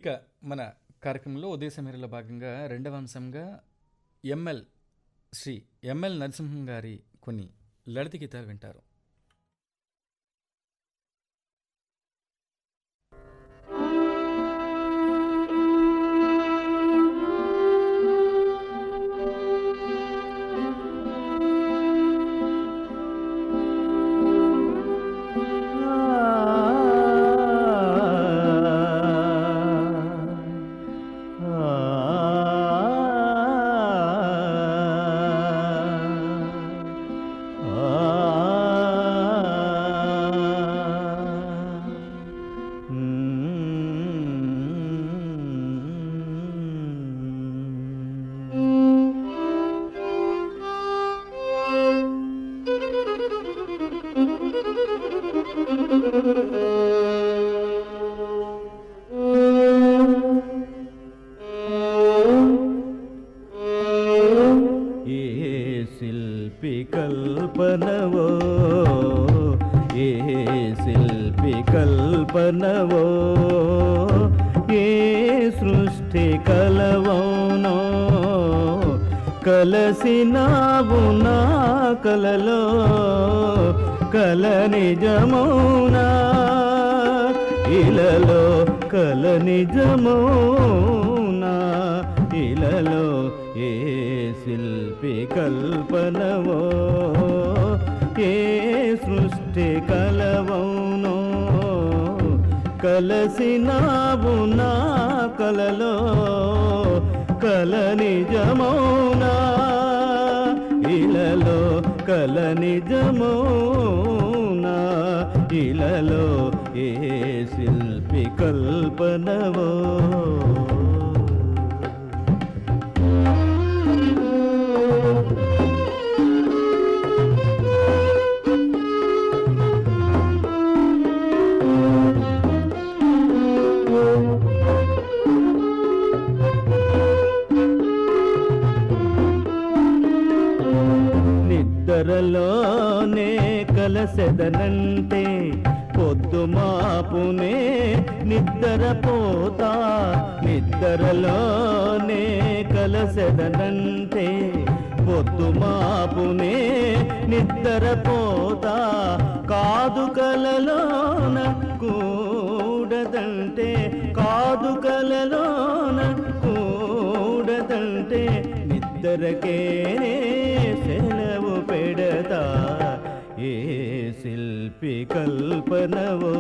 ఇక మన కార్యక్రమంలో ఉదయ సమీరలో భాగంగా రెండవ అంశంగా ఎంఎల్ శ్రీ ఎంఎల్ నరసింహం గారి కొన్ని లలిత గీతాలు వింటారు. శిల్పి కల్పనవో ఏ శిల్పి కల్పనవో ఏ సృష్టి కలవోనో కలసినావు నా కలలో కల నిజమౌనా ఇలలో కల నిజమౌనా ఇలలో ఏ శిల్పి కల్పనవో ఏ సృష్టి కలవౌనో కలసినావు నా కలలో కల నిజమౌనా ఇలలో కల నిజమౌనా ఇలలో ఏ శిల్పి కల్పనవో. నిద్రలోనే కలసెదనంటే పొద్దు మాపునే నిద్రపోతా నిద్రలోనే కలసెదనంటే పొద్దు మాపునే నిద్రపోతా కాదు కలలోన కూడదంటే కాదు కలలోన కూడదంటే నిద్రకేనే సెలవు పెడతా ఏ శిల్పి కల్పనవో.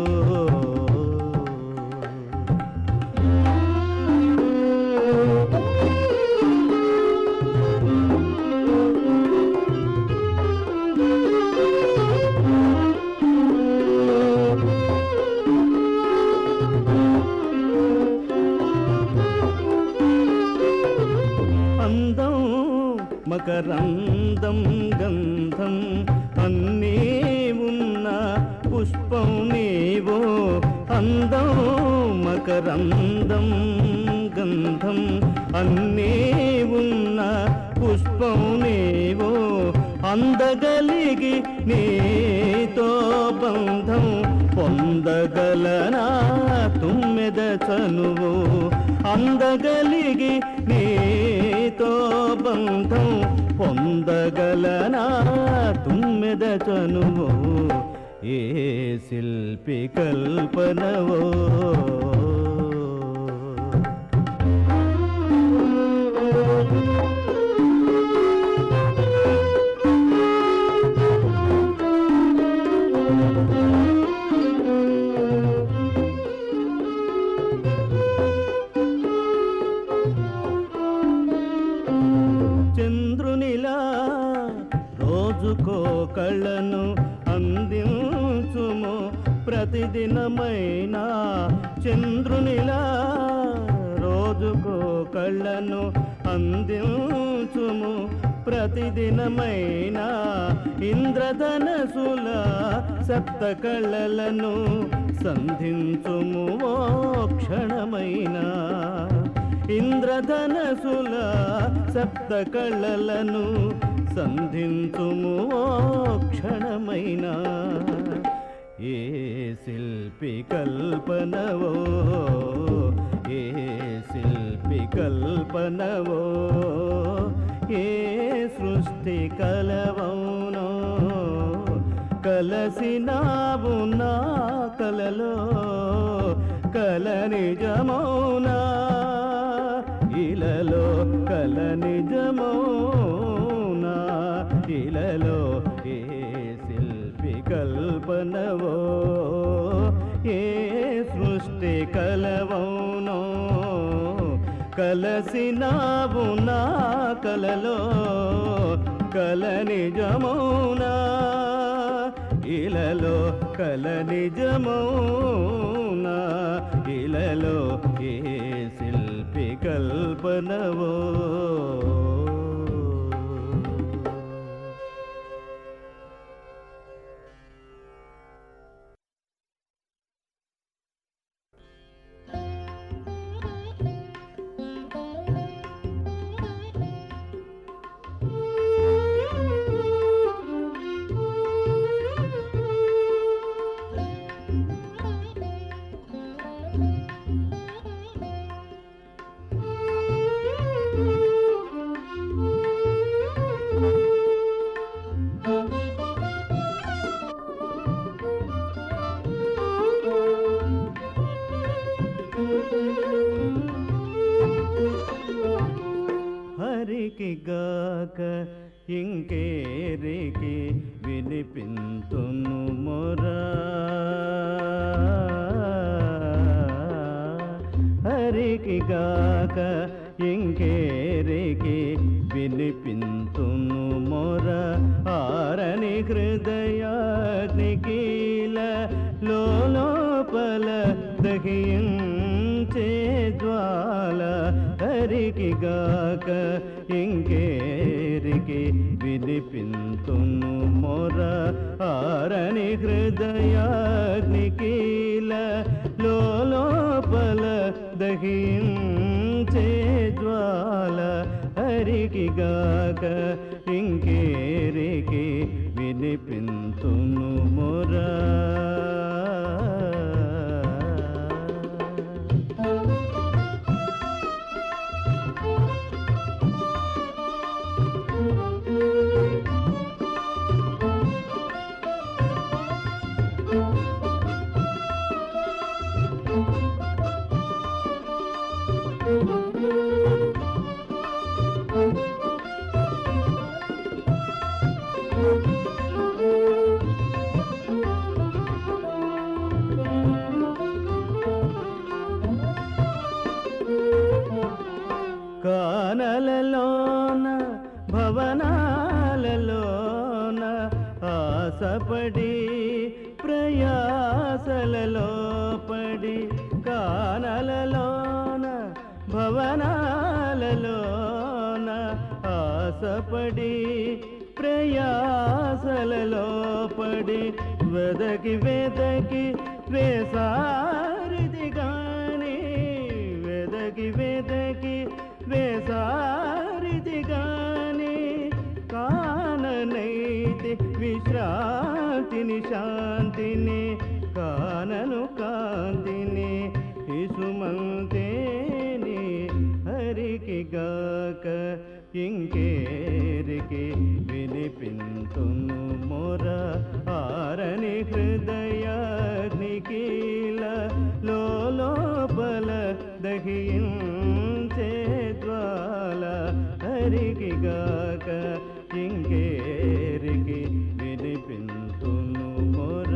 అందం మకరందం గంధం అన్నీ ఉన్న పుష్పం నీవో అందం మకరందం గంధం అన్నీ ఉన్న పుష్పం నీవో అందగలిగి నీతో బంధం పొందగలనా తుమ్మెద చనువు అందగలిగి నీతో బంధం పొందగలనా తుమ్మెద చనువు ఏ శిల్పి కల్పనవో. చంద్రునిలా రోజుకో కళ్ళను అందించుము ప్రతిదినమైనా చంద్రునిలా రోజుకో కళ్ళను అందించుము ప్రతిదినమైనా ఇంద్రధనసుల సప్త కళ్ళలను సంధించుము ఓ క్షణమైనా ఇంద్రధనసుల సప్త కళ్ళలను సంధించుము ఓ క్షణమైనా ఏ శిల్పి కల్పనవో ఏ శిల్పి కల్పనవో ఏ సృష్టి కలవౌనో కలసినావు నా కలలో కల నిజమౌనా ఇలలో కల నిజమౌనా ఇలలో ఏ శిల్పి కల్పనవో ఏ సృష్టి కలవౌనో కలసినావు నా కలలో కల నిజమౌనా ఇలలో కల నిజమౌనా ఇలలో ఏ శిల్పి కల్పనవో హరికి గాక ఇంకేరికి వినిపింతును మొరా హరికి గాక ఇంకేరికి వినిపింతును మొరా ఆరని హృదయాగ్నికీల లోపల దహించే జ్వాల హరికి గాక ఇంకేరికి వినిపింతును మొర ఆరని హృదయాగ్నికీల లోపల దహించే జ్వాల హరికి గాక ఇంకేరికి వినిపింతును మొర కానలలోన భవనాలలోన ఆశపడి ప్రయాసలలో పడి కానలలోన భవనాలలోన ఆశపడి ప్రయాసలలో పడి వెదకి వెదకి వేసారిది గాని వెదకి వెదకి వేసారిది గాని కాననైతే విశ్రాంతిని శాంతిని కానను కాంతిని ఇసుమంతేని హరికి గాక ఇంకేరికి వినిపింతును మొర ఆరని హృదయాగ్నికీల లోపల దహించే జ్వాల హరికి గాక ఇంకేరికి వినిపింతును మొర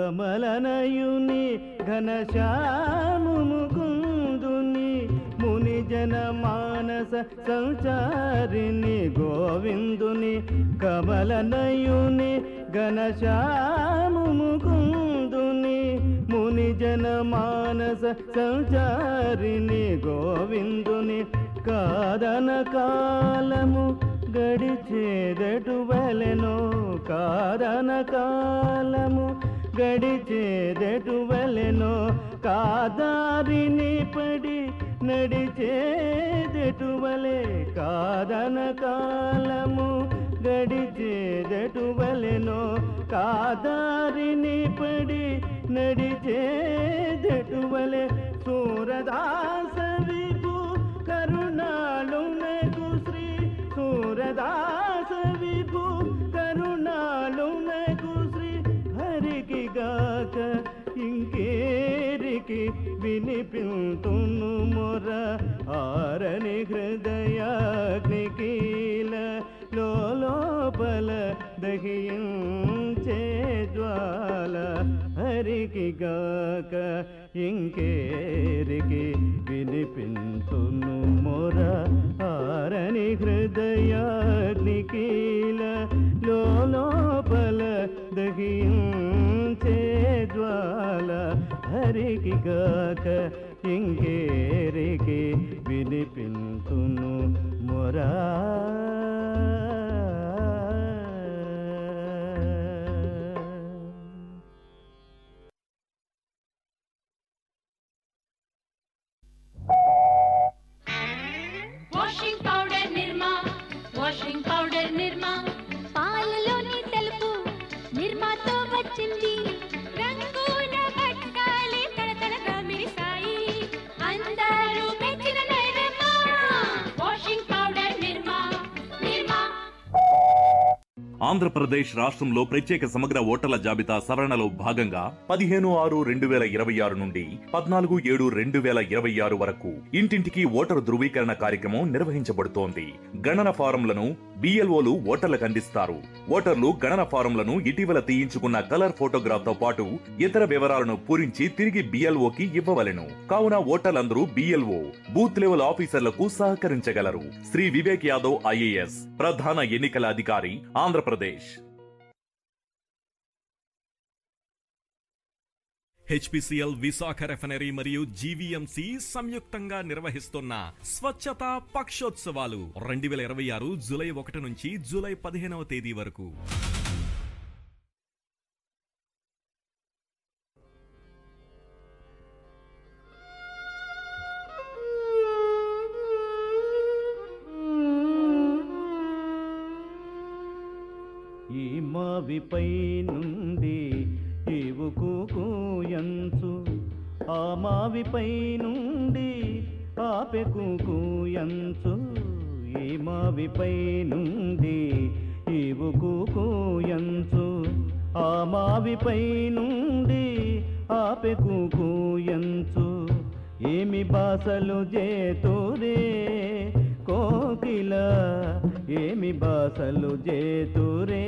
కమలనయుని ఘనశ్యాము ముకుందుని ముని జన మానస సంచారిని గోవిందుని కమలనయుని ఘనశ్యాము ముకుందుని మునిజన మానస సంచారిని గోవిందుని కాదన కాలము గడిచేదటు వలెనో కాదన కాలము గడిచేదటు వలెనో కాదారిని పడి నడిచేదటు వలె కాదన కాలము గడిచేదటు వలెనో కాదారిని పడి నడిచేదటు వలె సూరదాస విభు కరుణాళునకు శ్రీ సూరదాస విభు కరుణాళునకు శ్రీ హరికి గాక ఇంకేరికి వినిపింతును మొర ఆరని హృదయాగ్నికీల లోపల దహించే జ్వాల హరికి గాక ఇంకేరికి వినిపింతును మొర ఆరని హృదయాగ్నికీల లోపల దహించే జ్వాల హరికి గాక ఇంకేరికి వినిపింతును మొరా పాలలోని తెలుపు నిర్మాతో వచ్చింది రంగుల పట్టాలి తడతడగా మెరిసాయి అందరూ మెచ్చిన నిర్మా వాషింగ్ పౌడర్ నిర్మా నిర్మా. ఆంధ్రప్రదేశ్ రాష్ట్రంలో ప్రత్యేక సమగ్ర ఓటర్ల జాబితా సవరణలో భాగంగా 15/6/2026 నుండి 14/7/2026 వరకు ఇంటింటికి ఓటరు ధృవీకరణ కార్యక్రమం నిర్వహించబడుతోంది. గణన ఫారంలను బిఎల్ఓలు ఓటర్లకు అందిస్తారు. ఓటర్లు గణన ఫారంలను ఇటీవల తీయించుకున్న కలర్ ఫోటోగ్రాఫ్ తో పాటు ఇతర వివరాలను పూరించి తిరిగి బిఎల్ఓకి ఇవ్వవలెను. కావున ఓటర్లందరూ బిఎల్ఓ బూత్ లెవెల్ ఆఫీసర్లకు సహకరించగలరు. శ్రీ వివేక్ యాదవ్ ఐఏఎస్ ప్రధాన ఎన్నికల అధికారి ఆంధ్రప్రదేశ్. హెచ్పిసిఎల్ విశాఖ రెఫైనరీ మరియు జీవీఎంసీ సంయుక్తంగా నిర్వహిస్తున్న స్వచ్ఛతా పక్షోత్సవాలు 2026 జూలై 1 నుంచి జూలై 15వ తేదీ వరకు. ఈ మావిపై నుండి ఈవు కూయంచు ఆ మావిపై నుండి ఆపె కూయంచు ఈ మావిపై నుండి ఈవు కూయంచు ఆ మావిపై నుండి ఆపె కూయంచు ఏమి బాసలు జేతురే కోకిల ఏమి బాసలు జేతురే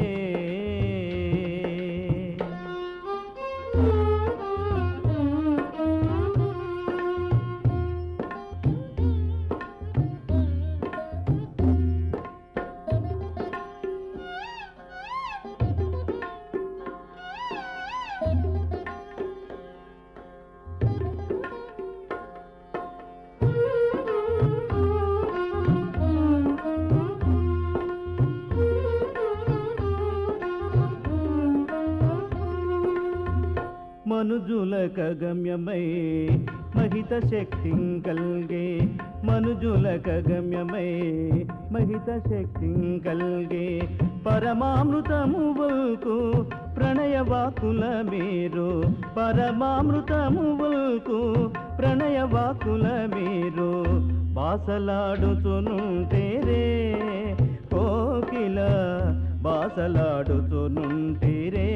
మనుజులక గమ్యమై మహిత శక్తి కల్గే మనుజులక గమ్యమై మహిత శక్తి కల్గే పరమామృతమువల్కు ప్రణయవాకుల మీరు పరమామృతమువల్కు ప్రణయవాకుల మీరు బాసలాడుచునుంటేరే కోకిల బాసలాడుచునుంటేరే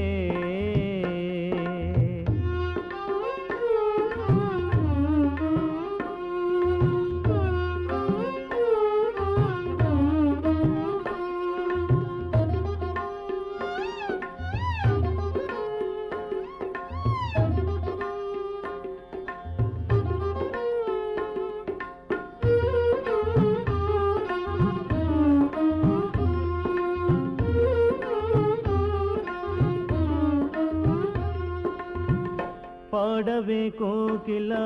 పాడవే కోకిలా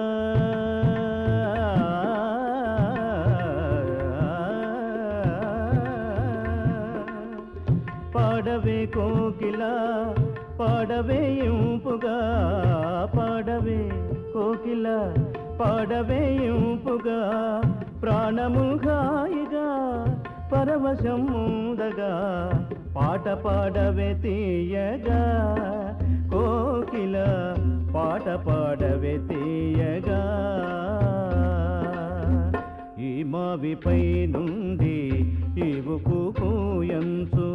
పాడవే కోకిలా పాడవే ఇంపుగా పాడవే కోకిలా పాడవే ఇంపుగా ప్రాణము హాయిగా పరవశం ఉండగా పాట పాడవే తీయగా కోకిల పాట పాడవే తీయగా ఈ మావిపై నుండి ఈవుకు కూయంచు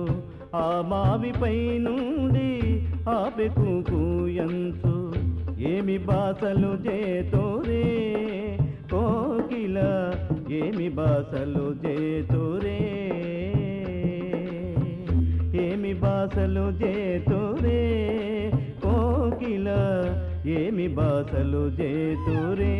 ఆ మావిపై నుండి ఆపెకు కూయంచు ఏమి బాసలు చేతోరే కోకిల ఏమి బాసలు చేతోరే ఏమి బాసలు చేతోరే కోకిల ఏమి బాసలు చేతోరే